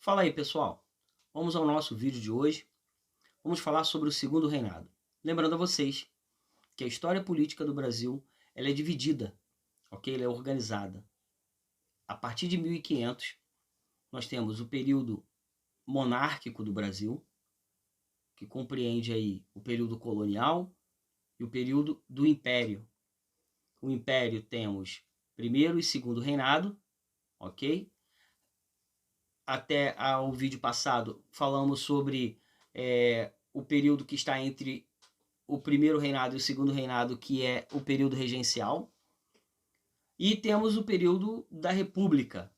Fala aí, pessoal. Vamos ao nosso vídeo de hoje. Vamos falar sobre o segundo reinado. Lembrando a vocês que a história política do Brasil ela é dividida, ok? Ela é organizada. A partir de 1500, nós temos o período monárquico do Brasil, que compreende aí o período colonial e o período do Império. O Império temos primeiro e segundo reinado, ok? Até o vídeo passado falamos sobre o período que está entre o primeiro reinado e o segundo reinado, que é o período regencial. E temos o período da República,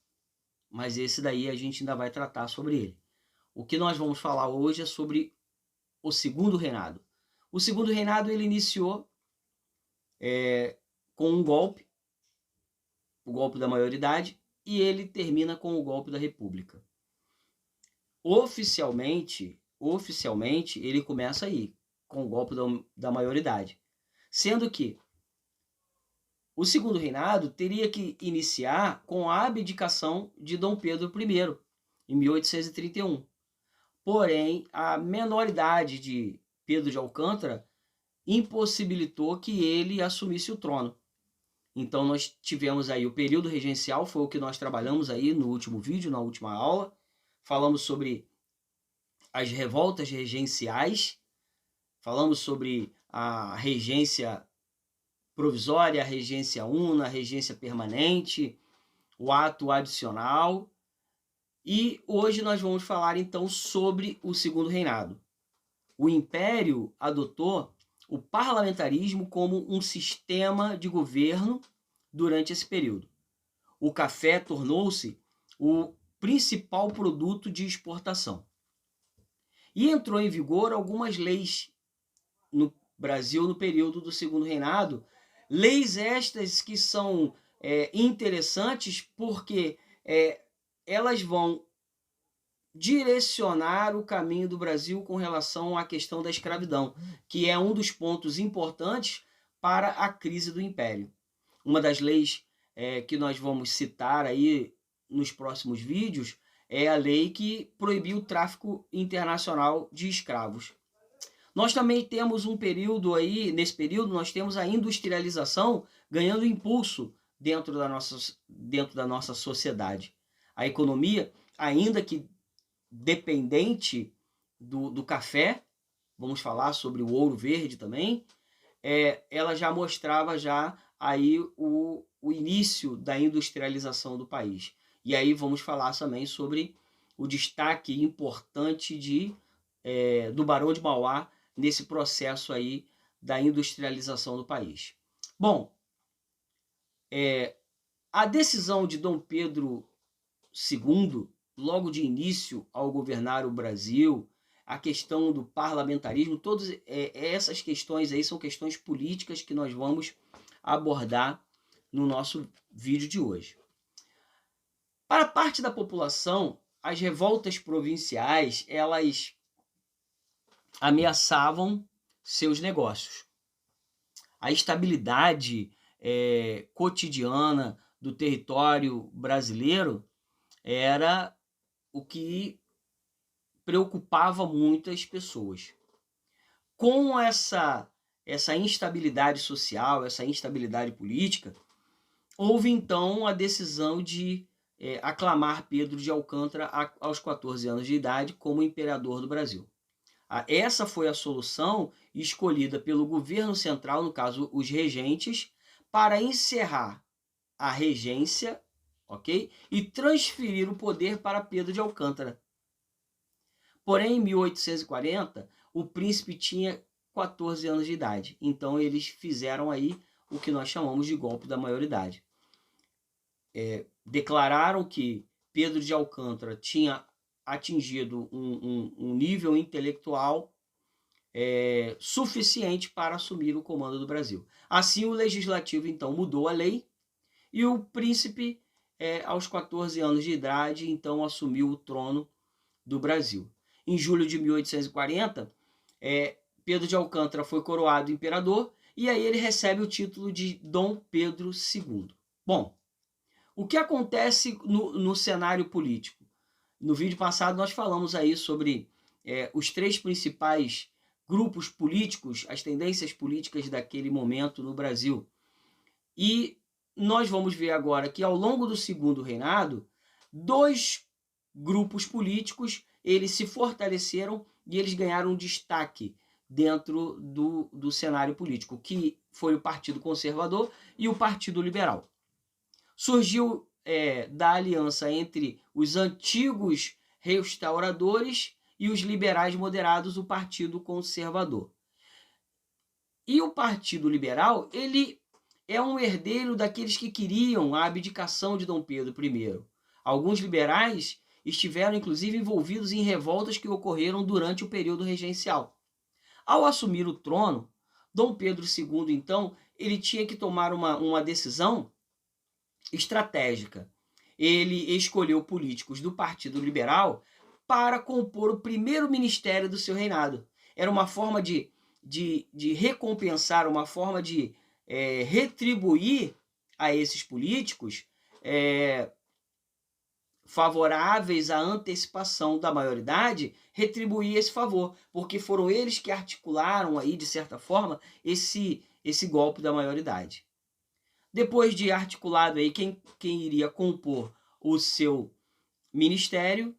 mas esse daí a gente ainda vai tratar sobre ele. O que nós vamos falar hoje é sobre o segundo reinado. O segundo reinado ele iniciou com um golpe, o golpe da maioridade, e ele termina com o golpe da República. Oficialmente, ele começa aí, com o golpe da maioridade. Sendo que o segundo reinado teria que iniciar com a abdicação de Dom Pedro I, em 1831. Porém, a menoridade de Pedro de Alcântara impossibilitou que ele assumisse o trono. Então nós tivemos aí o período regencial, foi o que nós trabalhamos aí no último vídeo, na última aula. Falamos sobre as revoltas regenciais, falamos sobre a regência provisória, a regência una, a regência permanente, o ato adicional. E hoje nós vamos falar então sobre o segundo reinado. O Império adotou o parlamentarismo como um sistema de governo durante esse período. O café tornou-se o principal produto de exportação. E entrou em vigor algumas leis no Brasil no período do segundo reinado, leis estas que são interessantes porque elas vão direcionar o caminho do Brasil com relação à questão da escravidão, que é um dos pontos importantes para a crise do Império. Uma das leis que nós vamos citar aí nos próximos vídeos é a lei que proibiu o tráfico internacional de escravos. Nós também temos um período aí, nesse período nós temos a industrialização ganhando impulso dentro da nossa sociedade. A economia, ainda que dependente do café, vamos falar sobre o ouro verde também, ela já mostrava já aí o início da industrialização do país. E aí vamos falar também sobre o destaque importante do Barão de Mauá nesse processo aí da industrialização do país. Bom, a decisão de Dom Pedro II, logo de início ao governar o Brasil, a questão do parlamentarismo, todas essas questões aí são questões políticas que nós vamos abordar no nosso vídeo de hoje. Para parte da população, as revoltas provinciais, elas ameaçavam seus negócios. A estabilidade cotidiana do território brasileiro era o que preocupava muitas pessoas. Com essa instabilidade social, essa instabilidade política, houve então a decisão de aclamar Pedro de Alcântara aos 14 anos de idade como imperador do Brasil. Essa foi a solução escolhida pelo governo central, no caso os regentes, para encerrar a regência, ok? E transferir o poder para Pedro de Alcântara. Porém, em 1840, o príncipe tinha 14 anos de idade. Então, eles fizeram aí o que nós chamamos de golpe da maioridade. Declararam que Pedro de Alcântara tinha atingido um nível intelectual suficiente para assumir o comando do Brasil. Assim, o legislativo, então, mudou a lei e o príncipe, aos 14 anos de idade, então, assumiu o trono do Brasil. Em julho de 1840, Pedro de Alcântara foi coroado imperador e aí ele recebe o título de Dom Pedro II. Bom, o que acontece no cenário político? No vídeo passado nós falamos aí sobre os três principais grupos políticos, as tendências políticas daquele momento no Brasil. E nós vamos ver agora que ao longo do segundo reinado, dois grupos políticos eles se fortaleceram e eles ganharam destaque dentro do cenário político, que foi o Partido Conservador e o Partido Liberal. Surgiu da aliança entre os antigos restauradores e os liberais moderados, o Partido Conservador. E o Partido Liberal, ele é um herdeiro daqueles que queriam a abdicação de Dom Pedro I. Alguns liberais estiveram, inclusive, envolvidos em revoltas que ocorreram durante o período regencial. Ao assumir o trono, Dom Pedro II, então, ele tinha que tomar uma decisão estratégica. Ele escolheu políticos do Partido Liberal para compor o primeiro ministério do seu reinado. Era uma forma de recompensar, uma forma de retribuir a esses políticos favoráveis à antecipação da maioridade, retribuir esse favor, porque foram eles que articularam aí, de certa forma, esse golpe da maioridade. Depois de articulado aí quem iria compor o seu ministério,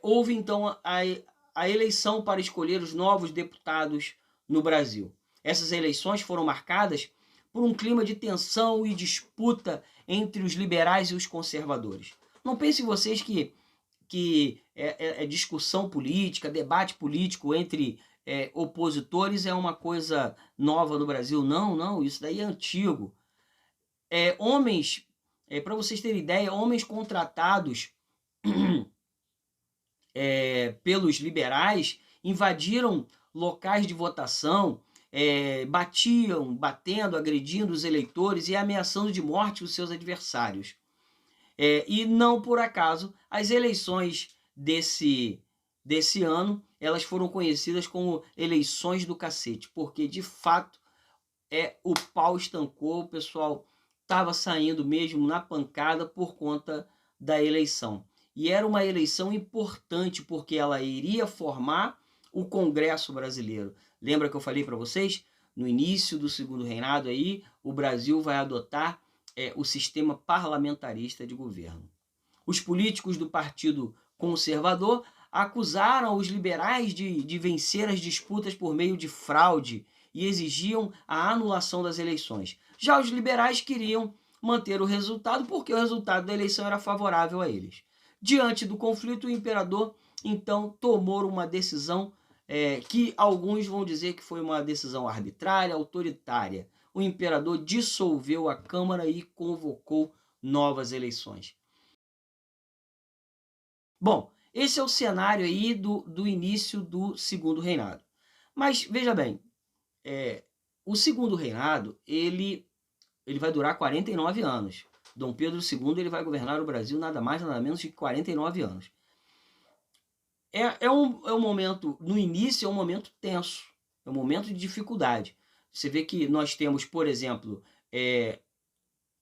houve então a eleição para escolher os novos deputados no Brasil. Essas eleições foram marcadas por um clima de tensão e disputa entre os liberais e os conservadores. Não pensem vocês que discussão política, debate político entre opositores é uma coisa nova no Brasil. Não, não, isso daí é antigo. Homens, para vocês terem ideia, homens contratados pelos liberais invadiram locais de votação, batendo, agredindo os eleitores e ameaçando de morte os seus adversários. E não por acaso, as eleições desse ano, elas foram conhecidas como eleições do cacete, porque de fato o pau estancou, o pessoal estava saindo mesmo na pancada por conta da eleição. E era uma eleição importante, porque ela iria formar o Congresso brasileiro. Lembra que eu falei para vocês? No início do segundo reinado, aí, o Brasil vai adotar o sistema parlamentarista de governo. Os políticos do Partido Conservador acusaram os liberais de vencer as disputas por meio de fraude e exigiam a anulação das eleições. Já os liberais queriam manter o resultado porque o resultado da eleição era favorável a eles. Diante do conflito, o imperador, então, tomou uma decisão que alguns vão dizer que foi uma decisão arbitrária, autoritária. O imperador dissolveu a Câmara e convocou novas eleições. Bom, esse é o cenário aí do início do segundo reinado. Mas, veja bem, o segundo reinado, ele vai durar 49 anos. Dom Pedro II ele vai governar o Brasil nada mais, nada menos que 49 anos. É um momento, no início é um momento tenso, é um momento de dificuldade. Você vê que nós temos, por exemplo,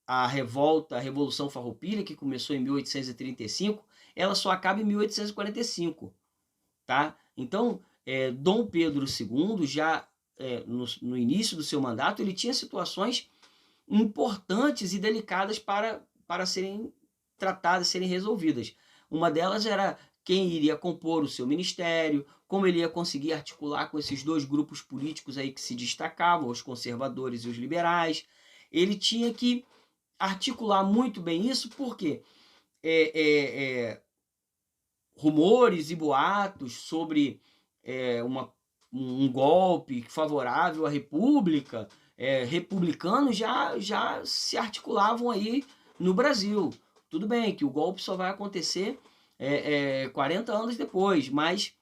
a Revolução Farroupilha, que começou em 1835, ela só acaba em 1845. Tá? Então, Dom Pedro II, já no início do seu mandato, ele tinha situações importantes e delicadas para serem tratadas, serem resolvidas. Uma delas era quem iria compor o seu ministério, como ele ia conseguir articular com esses dois grupos políticos aí que se destacavam, os conservadores e os liberais. Ele tinha que articular muito bem isso, porque rumores e boatos sobre um golpe favorável à República, republicanos já se articulavam aí no Brasil. Tudo bem que o golpe só vai acontecer 40 anos depois, mas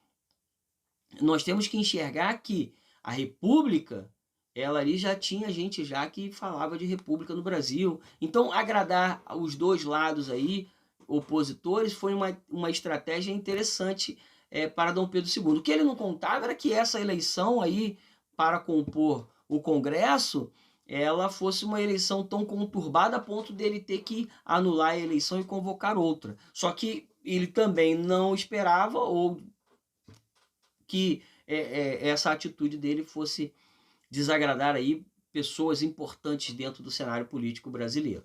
nós temos que enxergar que a República, ela ali já tinha gente já que falava de República no Brasil. Então, agradar os dois lados aí, opositores, foi uma estratégia interessante para Dom Pedro II. O que ele não contava era que essa eleição aí para compor o Congresso, ela fosse uma eleição tão conturbada a ponto dele ter que anular a eleição e convocar outra. Só que ele também não esperava ou que essa atitude dele fosse desagradar aí pessoas importantes dentro do cenário político brasileiro.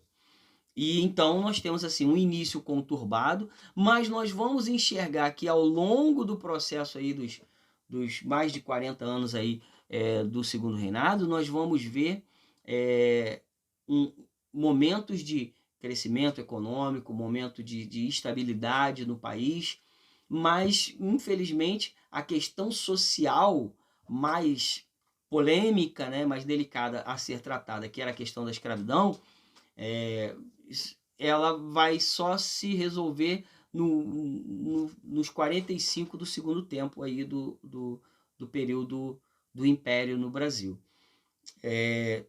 E então nós temos assim um início conturbado, mas nós vamos enxergar que ao longo do processo aí dos mais de 40 anos aí do segundo reinado, nós vamos ver momentos de crescimento econômico, momento de estabilidade no país, mas infelizmente a questão social mais polêmica, né, mais delicada a ser tratada, que era a questão da escravidão, ela vai só se resolver nos 45 do segundo tempo aí do período do Império no Brasil.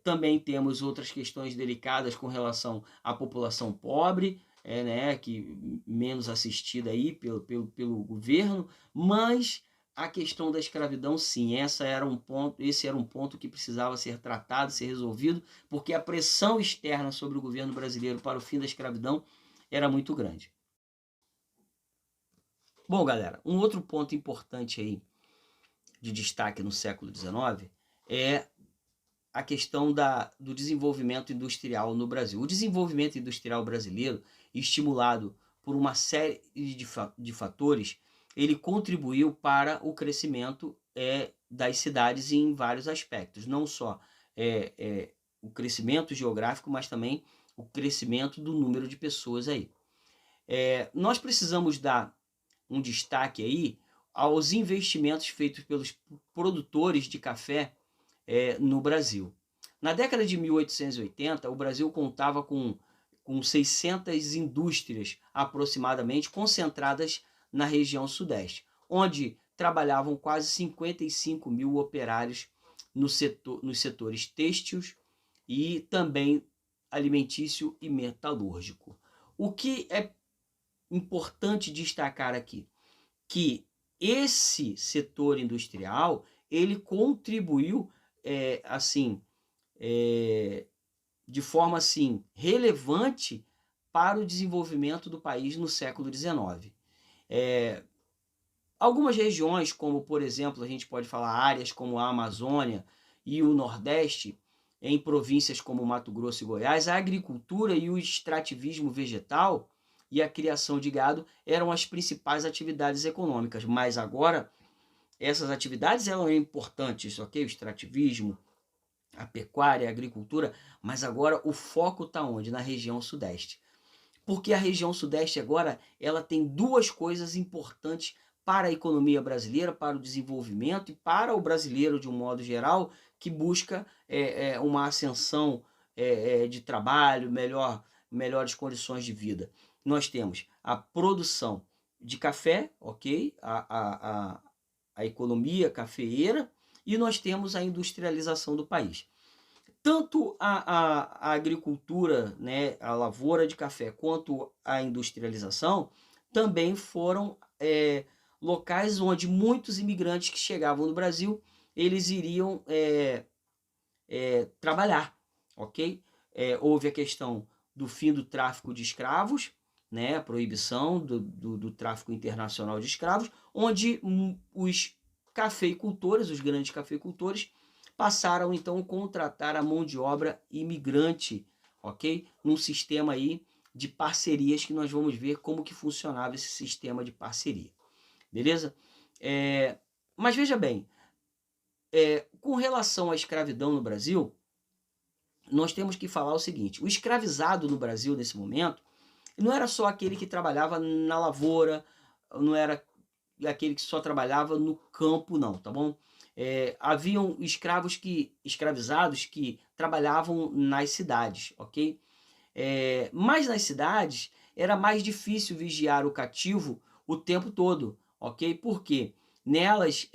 Também temos outras questões delicadas com relação à população pobre, né, que menos assistida aí pelo governo, mas a questão da escravidão, sim, esse era um ponto que precisava ser tratado, ser resolvido, porque a pressão externa sobre o governo brasileiro para o fim da escravidão era muito grande. Bom, galera, um outro ponto importante aí de destaque no século XIX é a questão do desenvolvimento industrial no Brasil. O desenvolvimento industrial brasileiro, estimulado por uma série de fatores, ele contribuiu para o crescimento das cidades em vários aspectos. Não só o crescimento geográfico, mas também o crescimento do número de pessoas aí. Nós precisamos dar um destaque aí aos investimentos feitos pelos produtores de café no Brasil. Na década de 1880, o Brasil contava com 600 indústrias aproximadamente concentradas na região sudeste, onde trabalhavam quase 55 mil operários nos setores têxteis e também alimentício e metalúrgico. O que é importante destacar aqui, que esse setor industrial ele contribuiu de forma assim relevante para o desenvolvimento do país no século XIX. Algumas regiões, como por exemplo, a gente pode falar áreas como a Amazônia e o Nordeste, em províncias como Mato Grosso e Goiás, a agricultura e o extrativismo vegetal e a criação de gado eram as principais atividades econômicas. Mas agora, essas atividades eram importantes, ok? O extrativismo, a pecuária, a agricultura, mas agora o foco está onde? Na região sudeste. Porque a região sudeste agora ela tem duas coisas importantes para a economia brasileira, para o desenvolvimento e para o brasileiro de um modo geral, que busca uma ascensão de trabalho, melhores condições de vida. Nós temos a produção de café, ok? A economia cafeeira, e nós temos a industrialização do país. Tanto a agricultura, né, a lavoura de café, quanto a industrialização, também foram locais onde muitos imigrantes que chegavam no Brasil, eles iriam trabalhar, ok? Houve a questão do fim do tráfico de escravos, né, a proibição do tráfico internacional de escravos, onde os cafeicultores, os grandes cafeicultores, passaram então a contratar a mão de obra imigrante, ok? Num sistema aí de parcerias que nós vamos ver como que funcionava esse sistema de parceria, beleza? Mas veja bem, com relação à escravidão no Brasil, nós temos que falar o seguinte: o escravizado no Brasil nesse momento não era só aquele que trabalhava na lavoura, não era aquele que só trabalhava no campo, não, tá bom? Haviam escravizados que trabalhavam nas cidades, ok? Mas nas cidades era mais difícil vigiar o cativo o tempo todo, ok? Porque nelas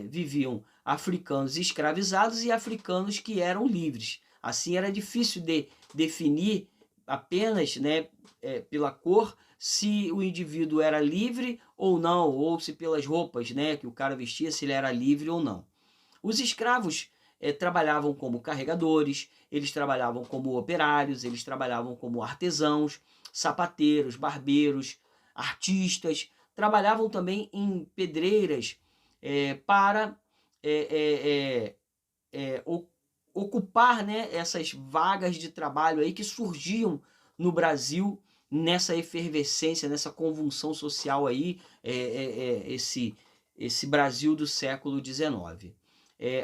viviam africanos escravizados e africanos que eram livres. Assim era difícil de definir apenas, né, pela cor, se o indivíduo era livre ou não, ou se pelas roupas, né, que o cara vestia, se ele era livre ou não. Os escravos trabalhavam como carregadores, eles trabalhavam como operários, eles trabalhavam como artesãos, sapateiros, barbeiros, artistas, trabalhavam também em pedreiras para ocupar, né, essas vagas de trabalho aí que surgiam no Brasil nessa efervescência, nessa convulsão social aí, esse Brasil do século XIX.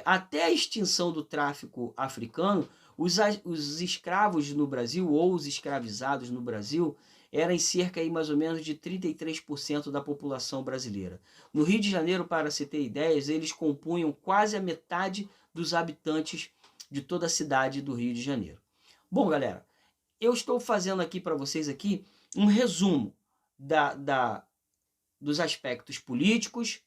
Até a extinção do tráfico africano, os escravos no Brasil, ou os escravizados no Brasil, eram em cerca aí, mais ou menos de 33% da população brasileira. No Rio de Janeiro, para se ter ideias, eles compunham quase a metade dos habitantes de toda a cidade do Rio de Janeiro. Bom, galera, eu estou fazendo aqui para vocês aqui um resumo dos aspectos políticos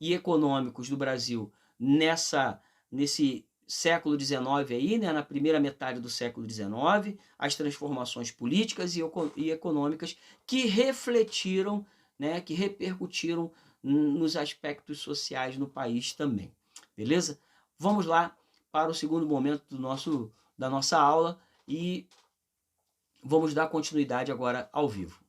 e econômicos do Brasil nesse século XIX aí, né, na primeira metade do século XIX, as transformações políticas e econômicas que refletiram, né, que repercutiram nos aspectos sociais no país também. Beleza? Vamos lá para o segundo momento da nossa aula e vamos dar continuidade agora ao vivo.